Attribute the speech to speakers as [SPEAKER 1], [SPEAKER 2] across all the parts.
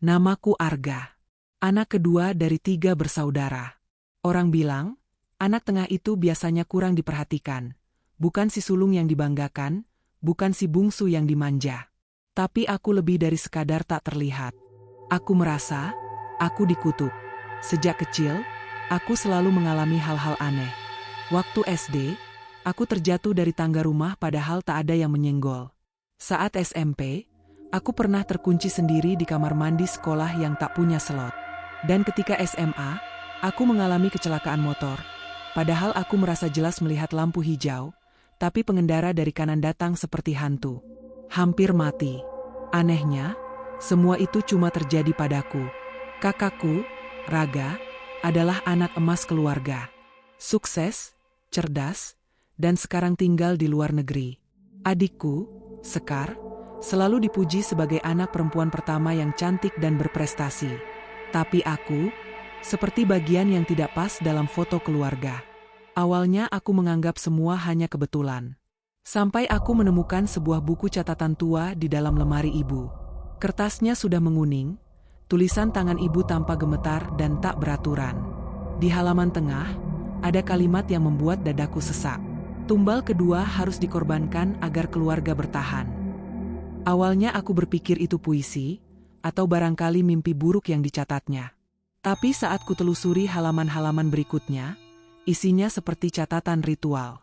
[SPEAKER 1] Namaku Arga. Anak kedua dari 3 bersaudara. Orang bilang, anak tengah itu biasanya kurang diperhatikan. Bukan si sulung yang dibanggakan, bukan si bungsu yang dimanja. Tapi aku lebih dari sekadar tak terlihat. Aku merasa, aku dikutuk. Sejak kecil, aku selalu mengalami hal-hal aneh. Waktu SD, aku terjatuh dari tangga rumah padahal tak ada yang menyenggol. Saat SMP, aku pernah terkunci sendiri di kamar mandi sekolah yang tak punya slot. Dan ketika SMA, aku mengalami kecelakaan motor. Padahal aku merasa jelas melihat lampu hijau, tapi pengendara dari kanan datang seperti hantu. Hampir mati. Anehnya, semua itu cuma terjadi padaku. Kakakku, Raga, adalah anak emas keluarga. Sukses, cerdas, dan sekarang tinggal di luar negeri. Adikku, Sekar, selalu dipuji sebagai anak perempuan pertama yang cantik dan berprestasi. Tapi aku, seperti bagian yang tidak pas dalam foto keluarga. Awalnya aku menganggap semua hanya kebetulan. Sampai aku menemukan sebuah buku catatan tua di dalam lemari ibu. Kertasnya sudah menguning, tulisan tangan ibu tampak gemetar dan tak beraturan. Di halaman tengah, ada kalimat yang membuat dadaku sesak. Tumbal kedua harus dikorbankan agar keluarga bertahan. Awalnya aku berpikir itu puisi, atau barangkali mimpi buruk yang dicatatnya. Tapi saat kutelusuri halaman-halaman berikutnya, isinya seperti catatan ritual.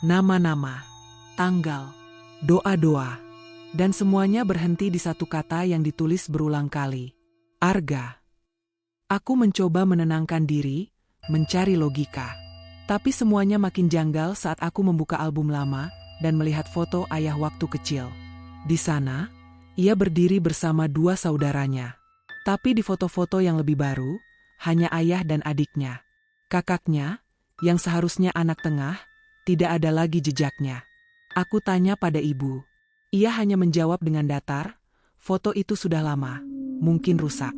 [SPEAKER 1] Nama-nama, tanggal, doa-doa, dan semuanya berhenti di satu kata yang ditulis berulang kali. Arga. Aku mencoba menenangkan diri, mencari logika. Tapi semuanya makin janggal saat aku membuka album lama dan melihat foto ayah waktu kecil. Di sana, ia berdiri bersama 2 saudaranya. Tapi di foto-foto yang lebih baru, hanya ayah dan adiknya. Kakaknya, yang seharusnya anak tengah, tidak ada lagi jejaknya. Aku tanya pada ibu. Ia hanya menjawab dengan datar, foto itu sudah lama, mungkin rusak.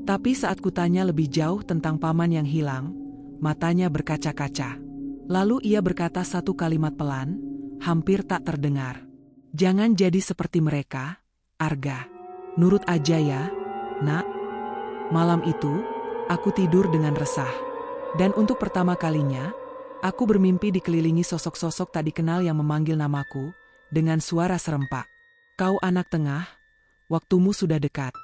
[SPEAKER 1] Tapi saat kutanya lebih jauh tentang paman yang hilang, matanya berkaca-kaca. Lalu ia berkata satu kalimat pelan, hampir tak terdengar. Jangan jadi seperti mereka, Arga. Nurut aja ya, nak. Malam itu, aku tidur dengan resah. Dan untuk pertama kalinya, aku bermimpi dikelilingi sosok-sosok tak dikenal yang memanggil namaku, dengan suara serempak. Kau anak tengah, waktumu sudah dekat.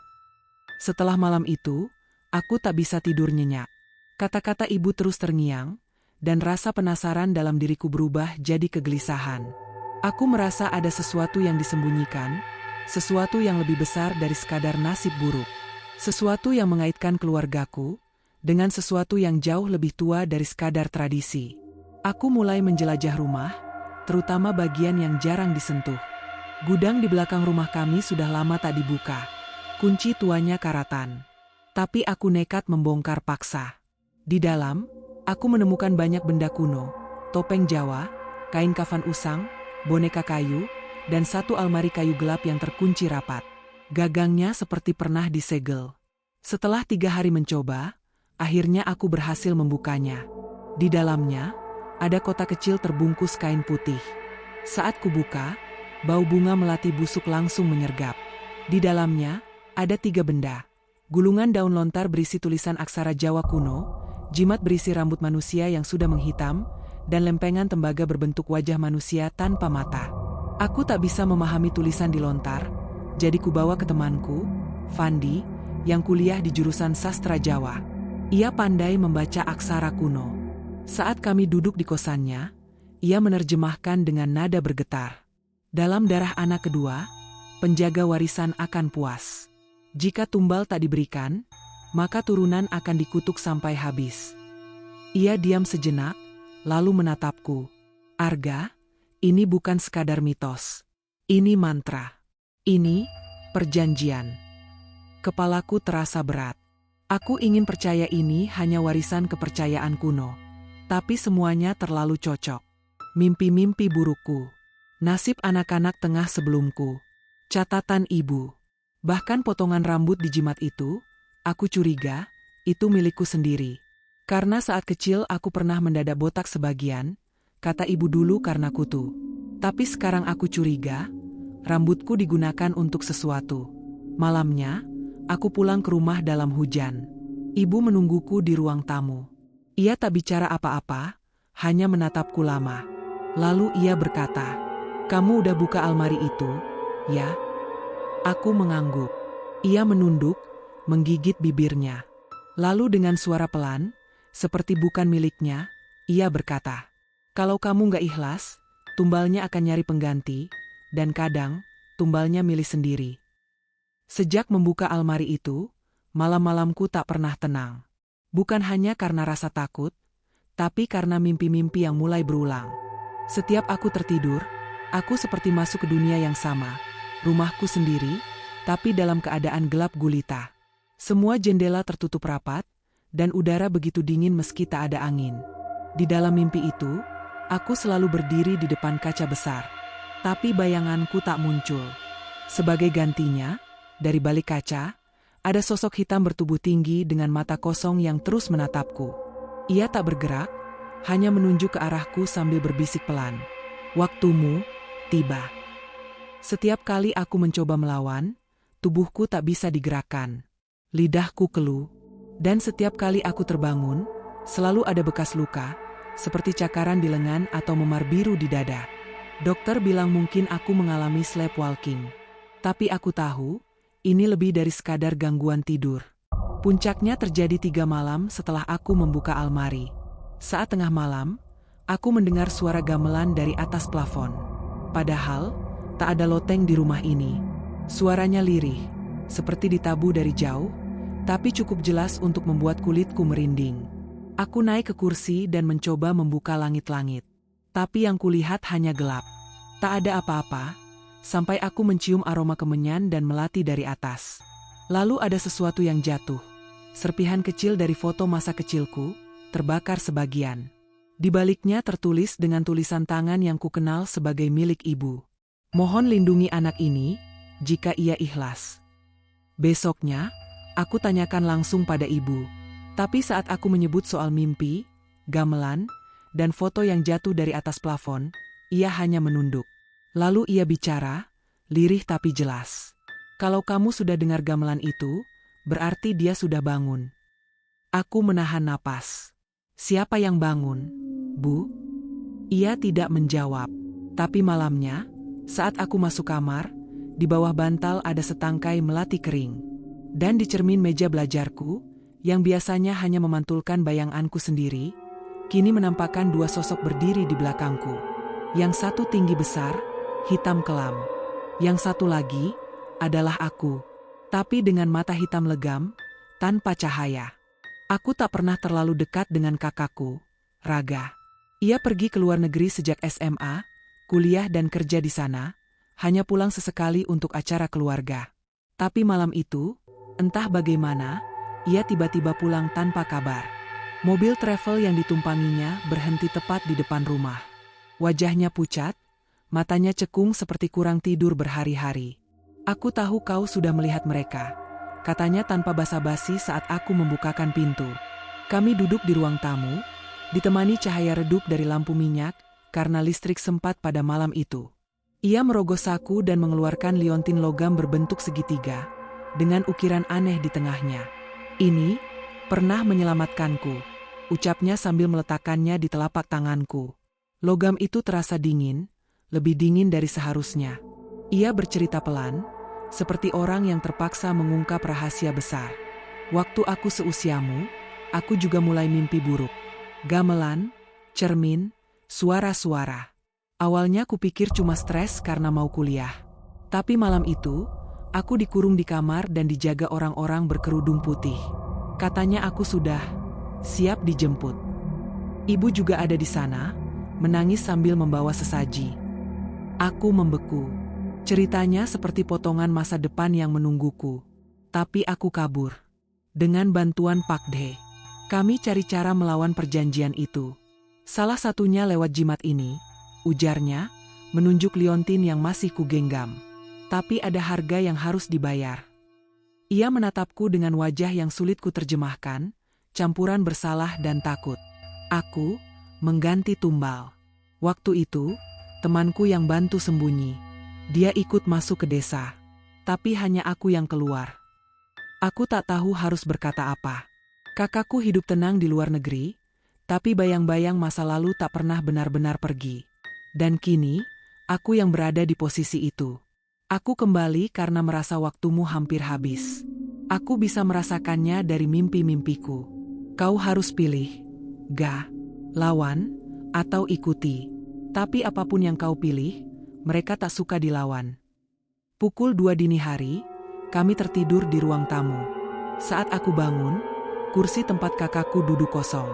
[SPEAKER 1] Setelah malam itu, aku tak bisa tidur nyenyak. Kata-kata ibu terus terngiang, dan rasa penasaran dalam diriku berubah jadi kegelisahan. Aku merasa ada sesuatu yang disembunyikan, sesuatu yang lebih besar dari sekadar nasib buruk. Sesuatu yang mengaitkan keluargaku, dengan sesuatu yang jauh lebih tua dari sekadar tradisi. Aku mulai menjelajah rumah, terutama bagian yang jarang disentuh. Gudang di belakang rumah kami sudah lama tak dibuka. Kunci tuanya karatan. Tapi aku nekat membongkar paksa. Di dalam, aku menemukan banyak benda kuno, topeng Jawa, kain kafan usang, boneka kayu, dan satu almari kayu gelap yang terkunci rapat. Gagangnya seperti pernah disegel. Setelah 3 hari mencoba, akhirnya aku berhasil membukanya. Di dalamnya, ada kotak kecil terbungkus kain putih. Saat kubuka, bau bunga melati busuk langsung menyergap. Di dalamnya, ada 3 benda. Gulungan daun lontar berisi tulisan aksara Jawa kuno, jimat berisi rambut manusia yang sudah menghitam, dan lempengan tembaga berbentuk wajah manusia tanpa mata. Aku tak bisa memahami tulisan di lontar, jadi kubawa ke temanku, Fandi, yang kuliah di jurusan sastra Jawa. Ia pandai membaca aksara kuno. Saat kami duduk di kosannya, ia menerjemahkan dengan nada bergetar. Dalam darah anak kedua, penjaga warisan akan puas. Jika tumbal tak diberikan, maka turunan akan dikutuk sampai habis. Ia diam sejenak, lalu menatapku. Arga, ini bukan sekadar mitos. Ini mantra. Ini perjanjian. Kepalaku terasa berat. Aku ingin percaya ini hanya warisan kepercayaan kuno. Tapi semuanya terlalu cocok. Mimpi-mimpi burukku. Nasib anak-anak tengah sebelumku. Catatan ibu. Bahkan potongan rambut di jimat itu, aku curiga, itu milikku sendiri. Karena saat kecil aku pernah mendadak botak sebagian, kata ibu dulu karena kutu. Tapi sekarang aku curiga, rambutku digunakan untuk sesuatu. Malamnya, Aku pulang ke rumah dalam hujan. Ibu menungguku di ruang tamu. Ia tak bicara apa-apa, hanya menatapku lama. Lalu ia berkata, "Kamu udah buka almari itu, ya?" Aku mengangguk. Ia menunduk, menggigit bibirnya. Lalu dengan suara pelan, seperti bukan miliknya, ia berkata, "Kalau kamu gak ikhlas, tumbalnya akan nyari pengganti, dan kadang, tumbalnya milih sendiri." Sejak membuka almari itu, malam-malamku tak pernah tenang. Bukan hanya karena rasa takut, tapi karena mimpi-mimpi yang mulai berulang. Setiap aku tertidur, aku seperti masuk ke dunia yang sama, rumahku sendiri, tapi dalam keadaan gelap gulita. Semua jendela tertutup rapat, dan udara begitu dingin meski tak ada angin. Di dalam mimpi itu, aku selalu berdiri di depan kaca besar. Tapi bayanganku tak muncul. Sebagai gantinya, dari balik kaca, ada sosok hitam bertubuh tinggi dengan mata kosong yang terus menatapku. Ia tak bergerak, hanya menunjuk ke arahku sambil berbisik pelan. "Waktumu tiba." Setiap kali aku mencoba melawan, tubuhku tak bisa digerakkan. Lidahku keluh. Dan setiap kali aku terbangun, selalu ada bekas luka, seperti cakaran di lengan atau memar biru di dada. Dokter bilang mungkin aku mengalami sleepwalking. Tapi aku tahu, ini lebih dari sekadar gangguan tidur. Puncaknya terjadi 3 malam setelah aku membuka almari. Saat tengah malam, aku mendengar suara gamelan dari atas plafon. Padahal, tak ada loteng di rumah ini. Suaranya lirih, seperti ditabu dari jauh, tapi cukup jelas untuk membuat kulitku merinding. Aku naik ke kursi dan mencoba membuka langit-langit. Tapi yang kulihat hanya gelap. Tak ada apa-apa, sampai aku mencium aroma kemenyan dan melati dari atas. Lalu ada sesuatu yang jatuh. Serpihan kecil dari foto masa kecilku, terbakar sebagian. Di baliknya tertulis dengan tulisan tangan yang kukenal sebagai milik ibu. "Mohon lindungi anak ini, jika ia ikhlas." Besoknya, aku tanyakan langsung pada ibu. Tapi saat aku menyebut soal mimpi, gamelan, dan foto yang jatuh dari atas plafon, ia hanya menunduk. Lalu ia bicara, lirih tapi jelas. "Kalau kamu sudah dengar gamelan itu, berarti dia sudah bangun." Aku menahan napas. "Siapa yang bangun, Bu?" Ia tidak menjawab. Tapi malamnya, saat aku masuk kamar, di bawah bantal ada setangkai melati kering. Dan di cermin meja belajarku, yang biasanya hanya memantulkan bayanganku sendiri, kini menampakkan 2 sosok berdiri di belakangku. Yang satu tinggi besar, hitam kelam. Yang satu lagi adalah aku, tapi dengan mata hitam legam, tanpa cahaya. Aku tak pernah terlalu dekat dengan kakakku, Raga. Ia pergi ke luar negeri sejak SMA, kuliah dan kerja di sana, hanya pulang sesekali untuk acara keluarga. Tapi malam itu, entah bagaimana, ia tiba-tiba pulang tanpa kabar. Mobil travel yang ditumpanginya berhenti tepat di depan rumah. Wajahnya pucat, matanya cekung seperti kurang tidur berhari-hari. "Aku tahu kau sudah melihat mereka," katanya tanpa basa-basi saat aku membukakan pintu. Kami duduk di ruang tamu, ditemani cahaya redup dari lampu minyak, karena listrik sempat pada malam itu. Ia merogoh saku dan mengeluarkan liontin logam berbentuk segitiga, dengan ukiran aneh di tengahnya. "Ini pernah menyelamatkanku," ucapnya sambil meletakkannya di telapak tanganku. Logam itu terasa dingin, lebih dingin dari seharusnya. Ia bercerita pelan, seperti orang yang terpaksa mengungkap rahasia besar. "Waktu aku seusiamu, aku juga mulai mimpi buruk. Gamelan, cermin, suara-suara. Awalnya kupikir cuma stres karena mau kuliah. Tapi malam itu, aku dikurung di kamar dan dijaga orang-orang berkerudung putih. Katanya aku sudah siap dijemput. Ibu juga ada di sana, menangis sambil membawa sesaji. Aku membeku. Ceritanya seperti potongan masa depan yang menungguku. Tapi aku kabur. Dengan bantuan Pak De, kami cari cara melawan perjanjian itu. Salah satunya lewat jimat ini," ujarnya, menunjuk liontin yang masih kugenggam. "Tapi ada harga yang harus dibayar." Ia menatapku dengan wajah yang sulit kuterjemahkan, campuran bersalah dan takut. Aku mengganti tumbal. Waktu itu, temanku yang bantu sembunyi. Dia ikut masuk ke desa. Tapi hanya aku yang keluar. Aku tak tahu harus berkata apa. Kakakku hidup tenang di luar negeri, tapi bayang-bayang masa lalu tak pernah benar-benar pergi. Dan kini, aku yang berada di posisi itu. Aku kembali karena merasa waktumu hampir habis. Aku bisa merasakannya dari mimpi-mimpiku. Kau harus pilih, Ga, lawan, atau ikuti. Tapi apapun yang kau pilih, mereka tak suka dilawan. Pukul 2 dini hari, kami tertidur di ruang tamu. Saat aku bangun, kursi tempat kakakku duduk kosong.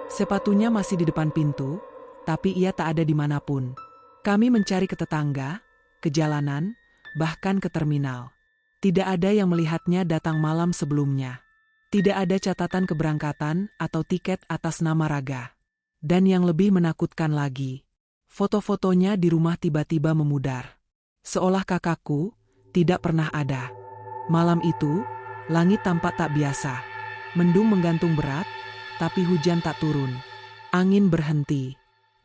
[SPEAKER 1] Sepatunya masih di depan pintu, tapi ia tak ada dimanapun. Kami mencari ke tetangga, ke jalanan, bahkan ke terminal. Tidak ada yang melihatnya datang malam sebelumnya. Tidak ada catatan keberangkatan atau tiket atas nama Raga. Dan yang lebih menakutkan lagi, foto-fotonya di rumah tiba-tiba memudar. Seolah kakakku tidak pernah ada. Malam itu, langit tampak tak biasa. Mendung menggantung berat, tapi hujan tak turun. Angin berhenti.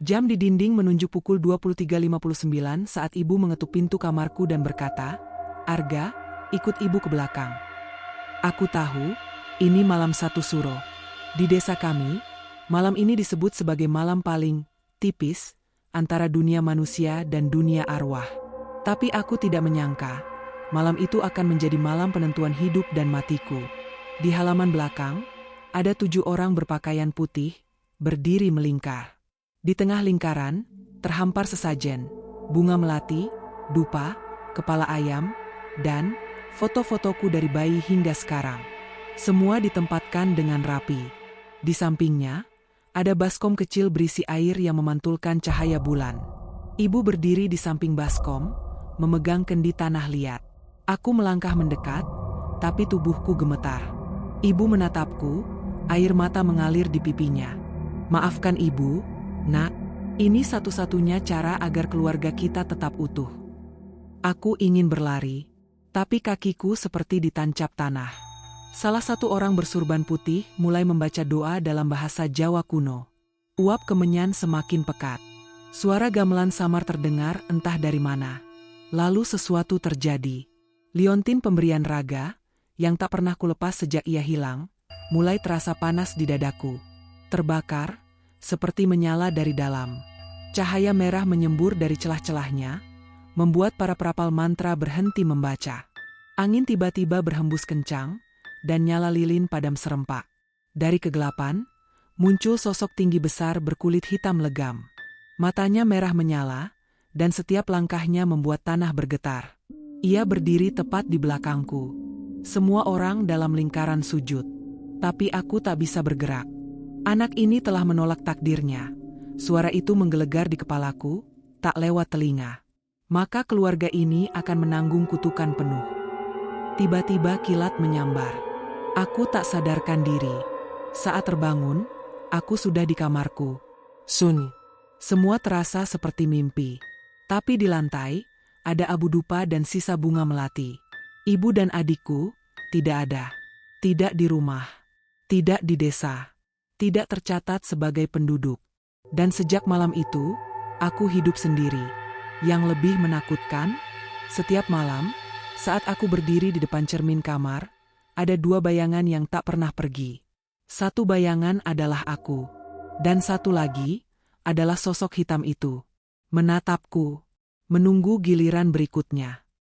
[SPEAKER 1] Jam di dinding menunjuk pukul 23.59 saat ibu mengetuk pintu kamarku dan berkata, "Arga, ikut ibu ke belakang." Aku tahu, ini malam satu suro. Di desa kami, malam ini disebut sebagai malam paling tipis antara dunia manusia dan dunia arwah. Tapi aku tidak menyangka, malam itu akan menjadi malam penentuan hidup dan matiku. Di halaman belakang, ada 7 orang berpakaian putih, berdiri melingkar. Di tengah lingkaran, terhampar sesajen, bunga melati, dupa, kepala ayam, dan foto-fotoku dari bayi hingga sekarang. Semua ditempatkan dengan rapi. Di sampingnya, ada baskom kecil berisi air yang memantulkan cahaya bulan. Ibu berdiri di samping baskom, memegang kendi tanah liat. Aku melangkah mendekat, tapi tubuhku gemetar. Ibu menatapku, air mata mengalir di pipinya. "Maafkan ibu, nak. Ini satu-satunya cara agar keluarga kita tetap utuh." Aku ingin berlari, tapi kakiku seperti ditancap tanah. Salah satu orang bersurban putih mulai membaca doa dalam bahasa Jawa kuno. Uap kemenyan semakin pekat. Suara gamelan samar terdengar entah dari mana. Lalu sesuatu terjadi. Liontin pemberian Raga, yang tak pernah kulepas sejak ia hilang, mulai terasa panas di dadaku. Terbakar, seperti menyala dari dalam. Cahaya merah menyembur dari celah-celahnya, membuat para perapal mantra berhenti membaca. Angin tiba-tiba berhembus kencang, dan nyala lilin padam serempak. Dari kegelapan, muncul sosok tinggi besar berkulit hitam legam. Matanya merah menyala, dan setiap langkahnya membuat tanah bergetar. Ia berdiri tepat di belakangku. Semua orang dalam lingkaran sujud. Tapi aku tak bisa bergerak. Anak ini telah menolak takdirnya. Suara itu menggelegar di kepalaku, tak lewat telinga. Maka keluarga ini akan menanggung kutukan penuh. Tiba-tiba kilat menyambar. Aku tak sadarkan diri. Saat terbangun, aku sudah di kamarku. Sun. Semua terasa seperti mimpi. Tapi di lantai, ada abu dupa dan sisa bunga melati. Ibu dan adikku, tidak ada. Tidak di rumah. Tidak di desa. Tidak tercatat sebagai penduduk. Dan sejak malam itu, aku hidup sendiri. Yang lebih menakutkan, setiap malam, saat aku berdiri di depan cermin kamar, ada 2 bayangan yang tak pernah pergi. Satu bayangan adalah aku. Dan satu lagi adalah sosok hitam itu. Menatapku. Menunggu giliran berikutnya.